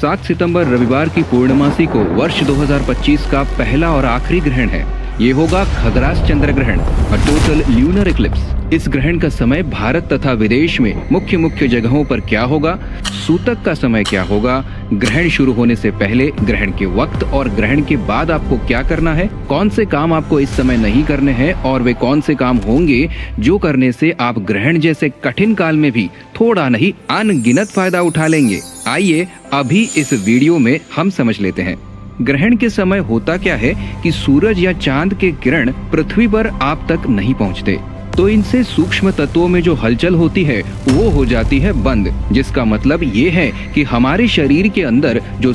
7 सितंबर रविवार की पूर्णमासी को वर्ष 2025 का पहला और आखिरी ग्रहण है। ये होगा खग्रास चंद्र ग्रहण, टोटल ल्यूनर इक्लिप्स। इस ग्रहण का समय भारत तथा विदेश में मुख्य जगहों पर क्या होगा, सूतक का समय क्या होगा, ग्रहण शुरू होने से पहले, ग्रहण के वक्त और ग्रहण के बाद आपको क्या करना है, कौन से काम आपको इस समय नहीं करने हैं और वे कौन से काम होंगे जो करने से आप ग्रहण जैसे कठिन काल में भी थोड़ा नहीं अनगिनत फायदा उठा लेंगे। आइए अभी इस वीडियो में हम समझ लेते हैं। ग्रहण के समय होता क्या है कि सूरज या चांद के किरण पृथ्वी पर आप तक नहीं पहुंचते, तो इनसे सूक्ष्म तत्वों में जो हलचल होती है वो हो जाती है बंद, जिसका मतलब ये है कि हमारे शरीर के अंदर जो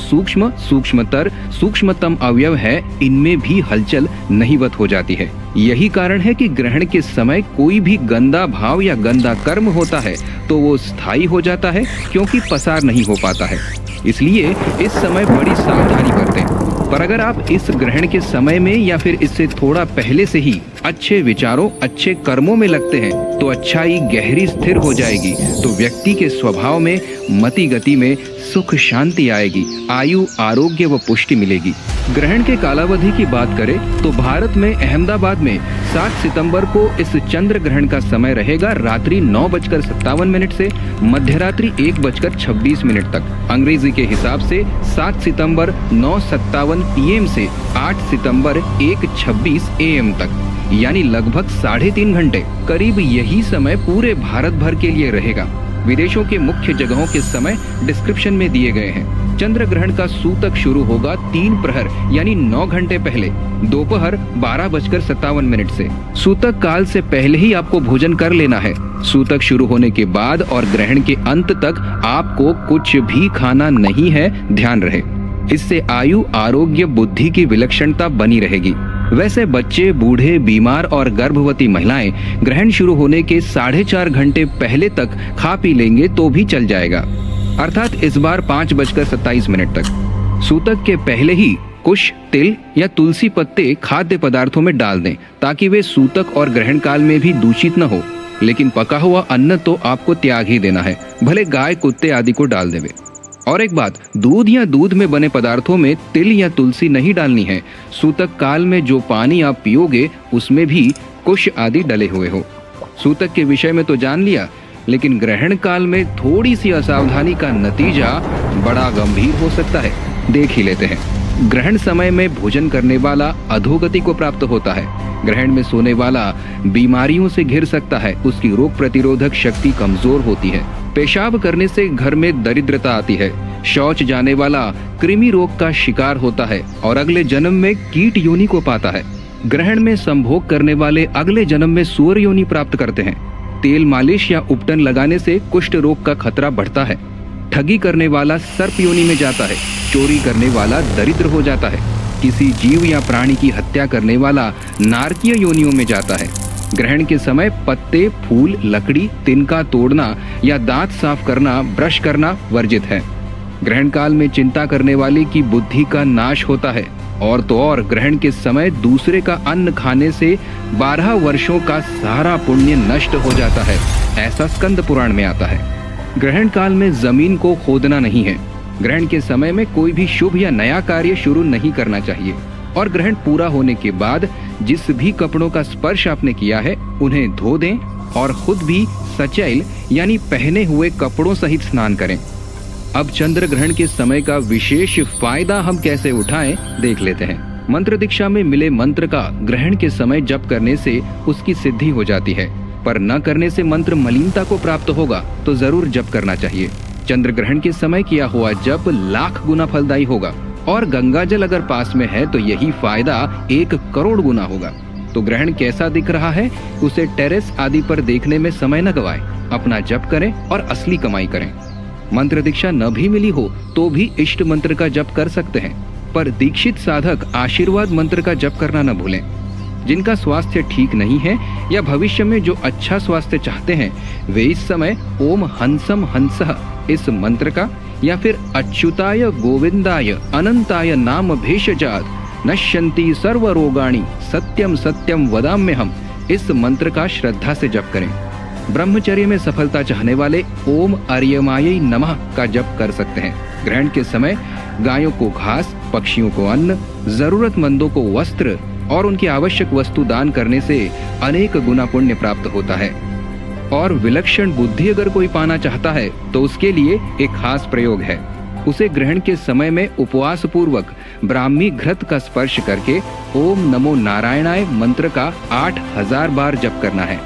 सूक्ष्मतम अवयव है, इनमें भी हलचल नहीवत हो जाती है। यही कारण है कि ग्रहण के समय कोई भी गंदा भाव या गंदा कर्म होता है तो वो स्थायी हो जाता है, क्योंकि पसार नहीं हो पाता है। इसलिए इस समय बड़ी सावधानी बरतें। पर अगर आप इस ग्रहण के समय में या फिर इससे थोड़ा पहले से ही अच्छे विचारों, अच्छे कर्मों में लगते हैं तो अच्छाई गहरी स्थिर हो जाएगी, तो व्यक्ति के स्वभाव में, मति गति में सुख शांति आएगी, आयु, आरोग्य व पुष्टि मिलेगी। ग्रहण के कालावधि की बात करें तो भारत में अहमदाबाद में 7 सितंबर को इस चंद्र ग्रहण का समय रहेगा रात्रि 9:57 से मध्यरात्रि 1:26 तक। अंग्रेजी के हिसाब से 7 सितंबर 9:57 PM से 8 सितंबर 1:26 AM तक, यानी लगभग 3.5 घंटे। करीब यही समय पूरे भारत भर के लिए रहेगा। विदेशों के मुख्य जगहों के समय डिस्क्रिप्शन में दिए गए हैं। चंद्र ग्रहण का सूतक शुरू होगा 3 प्रहर यानी 9 घंटे पहले, दोपहर 12:57 से। सूतक काल से पहले ही आपको भोजन कर लेना है। सूतक शुरू होने के बाद और ग्रहण के अंत तक आपको कुछ भी खाना नहीं है, ध्यान रहे। इससे आयु, आरोग्य, बुद्धि की विलक्षणता बनी रहेगी। वैसे बच्चे, बूढ़े, बीमार और गर्भवती महिलाएं ग्रहण शुरू होने के 4.5 घंटे पहले तक खा पी लेंगे तो भी चल जाएगा, अर्थात इस बार 5:27 तक। सूतक के पहले ही कुश, तिल या तुलसी पत्ते खाद्य पदार्थों में डाल दें, ताकि वे सूतक और ग्रहण काल में भी दूषित न हो। लेकिन पका हुआ अन्न तो आपको त्याग ही देना है, भले गाय, कुत्ते आदि को डाल देवे। और एक बात, दूध या दूध में बने पदार्थों में तिल या तुलसी नहीं डालनी है। सूतक काल में जो पानी आप पियोगे उसमें भी कुश आदि डले हुए हो। सूतक के विषय में तो जान लिया, लेकिन ग्रहण काल में थोड़ी सी असावधानी का नतीजा बड़ा गंभीर हो सकता है। देख ही लेते हैं। ग्रहण समय में भोजन करने वाला अधोगति को प्राप्त होता है। ग्रहण में सोने वाला बीमारियों से घिर सकता है, उसकी रोग प्रतिरोधक शक्ति कमजोर होती है। पेशाब करने से घर में दरिद्रता आती है। शौच जाने वाला कृमि रोग का शिकार होता है और अगले जन्म में कीट योनि को पाता है। ग्रहण में संभोग करने वाले अगले जन्म में सूअर योनि प्राप्त करते हैं। तेल मालिश या उपटन लगाने से कुष्ठ रोग का खतरा बढ़ता है। ठगी करने वाला सर्प योनि में जाता है। चोरी करने वाला दरिद्र हो जाता है। किसी जीव या प्राणी की हत्या करने वाला नारकीय योनियों में जाता है। ग्रहण के समय पत्ते, फूल, लकड़ी, तिनका तोड़ना या दांत साफ करना, ब्रश करना वर्जित है। ग्रहण काल में चिंता करने वाले की बुद्धि का नाश होता है। और तो और ग्रहण के समय दूसरे का अन्न खाने से 12 वर्षों का सारा पुण्य नष्ट हो जाता है, ऐसा स्कंद पुराण में आता है। ग्रहण काल में जमीन को खोदना नहीं है। ग्रहण के समय में कोई भी शुभ या नया कार्य शुरू नहीं करना चाहिए। और ग्रहण पूरा होने के बाद जिस भी कपड़ों का स्पर्श आपने किया है उन्हें धो दें और खुद भी सचैल यानी पहने हुए कपड़ों सहित स्नान करें। अब चंद्र ग्रहण के समय का विशेष फायदा हम कैसे उठाएं, देख लेते हैं। मंत्र दीक्षा में मिले मंत्र का ग्रहण के समय जप करने से उसकी सिद्धि हो जाती है, पर न करने से मंत्र मलिनता को प्राप्त होगा, तो जरूर जप करना चाहिए। चंद्र ग्रहण के समय किया हुआ जप लाख गुना फलदायी होगा, और गंगा जल अगर पास में है तो यही फायदा 1 करोड़ गुना होगा। तो ग्रहण कैसा दिख रहा है उसे टेरेस आदि पर देखने में समय न गवाएं, अपना जप करें और असली कमाई करें। मंत्र दीक्षा न भी मिली हो तो भी इष्ट मंत्र का जप कर सकते हैं, पर दीक्षित साधक आशीर्वाद मंत्र का जप करना न भूलें। जिनका स्वास्थ्य ठीक नहीं है या भविष्य में जो अच्छा स्वास्थ्य चाहते हैं, वे इस समय ओम हंसम हंसः इस मंत्र का या फिर अच्युताय गोविंदाय अनंताय नाम भेषजात नश्यन्ति सर्व रोगाणि सत्यम सत्यम वदाम्यहम् इस मंत्र का श्रद्धा से जप करें। ब्रह्मचर्य में सफलता चाहने वाले ओम अर्यमायै नमः का जप कर सकते हैं। ग्रहण के समय गायों को घास, पक्षियों को अन्न, जरूरतमंदों को वस्त्र और उनकी आवश्यक वस्तु दान करने से अनेक गुना पुण्य प्राप्त होता है। और विलक्षण बुद्धि अगर कोई पाना चाहता है तो उसके लिए एक खास प्रयोग है। उसे ग्रहण के समय में उपवास पूर्वक ब्राह्मी घृत का स्पर्श करके ओम नमो नारायणाय मंत्र का 8000 बार जप करना है।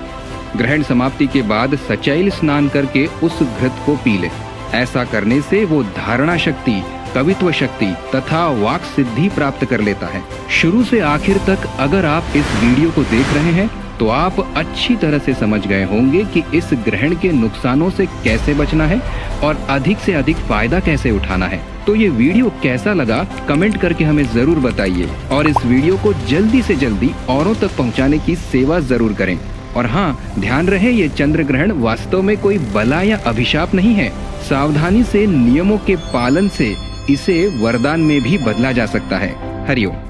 ग्रहण समाप्ति के बाद सचैल स्नान करके उस घृत को पी ले। ऐसा करने से वो धारणा शक्ति, कवित्व शक्ति तथा वाक सिद्धि प्राप्त कर लेता है। शुरू से आखिर तक अगर आप इस वीडियो को देख रहे हैं तो आप अच्छी तरह से समझ गए होंगे कि इस ग्रहण के नुकसानों से कैसे बचना है और अधिक से अधिक फायदा कैसे उठाना है। तो ये वीडियो कैसा लगा कमेंट करके हमें जरूर बताइए और इस वीडियो को जल्दी से जल्दी औरों तक पहुंचाने की सेवा जरूर करें। और हाँ, ध्यान रहे ये चंद्र ग्रहण वास्तव में कोई बला या अभिशाप नहीं है। सावधानी से नियमों के पालन से इसे वरदान में भी बदला जा सकता है। हरिओम।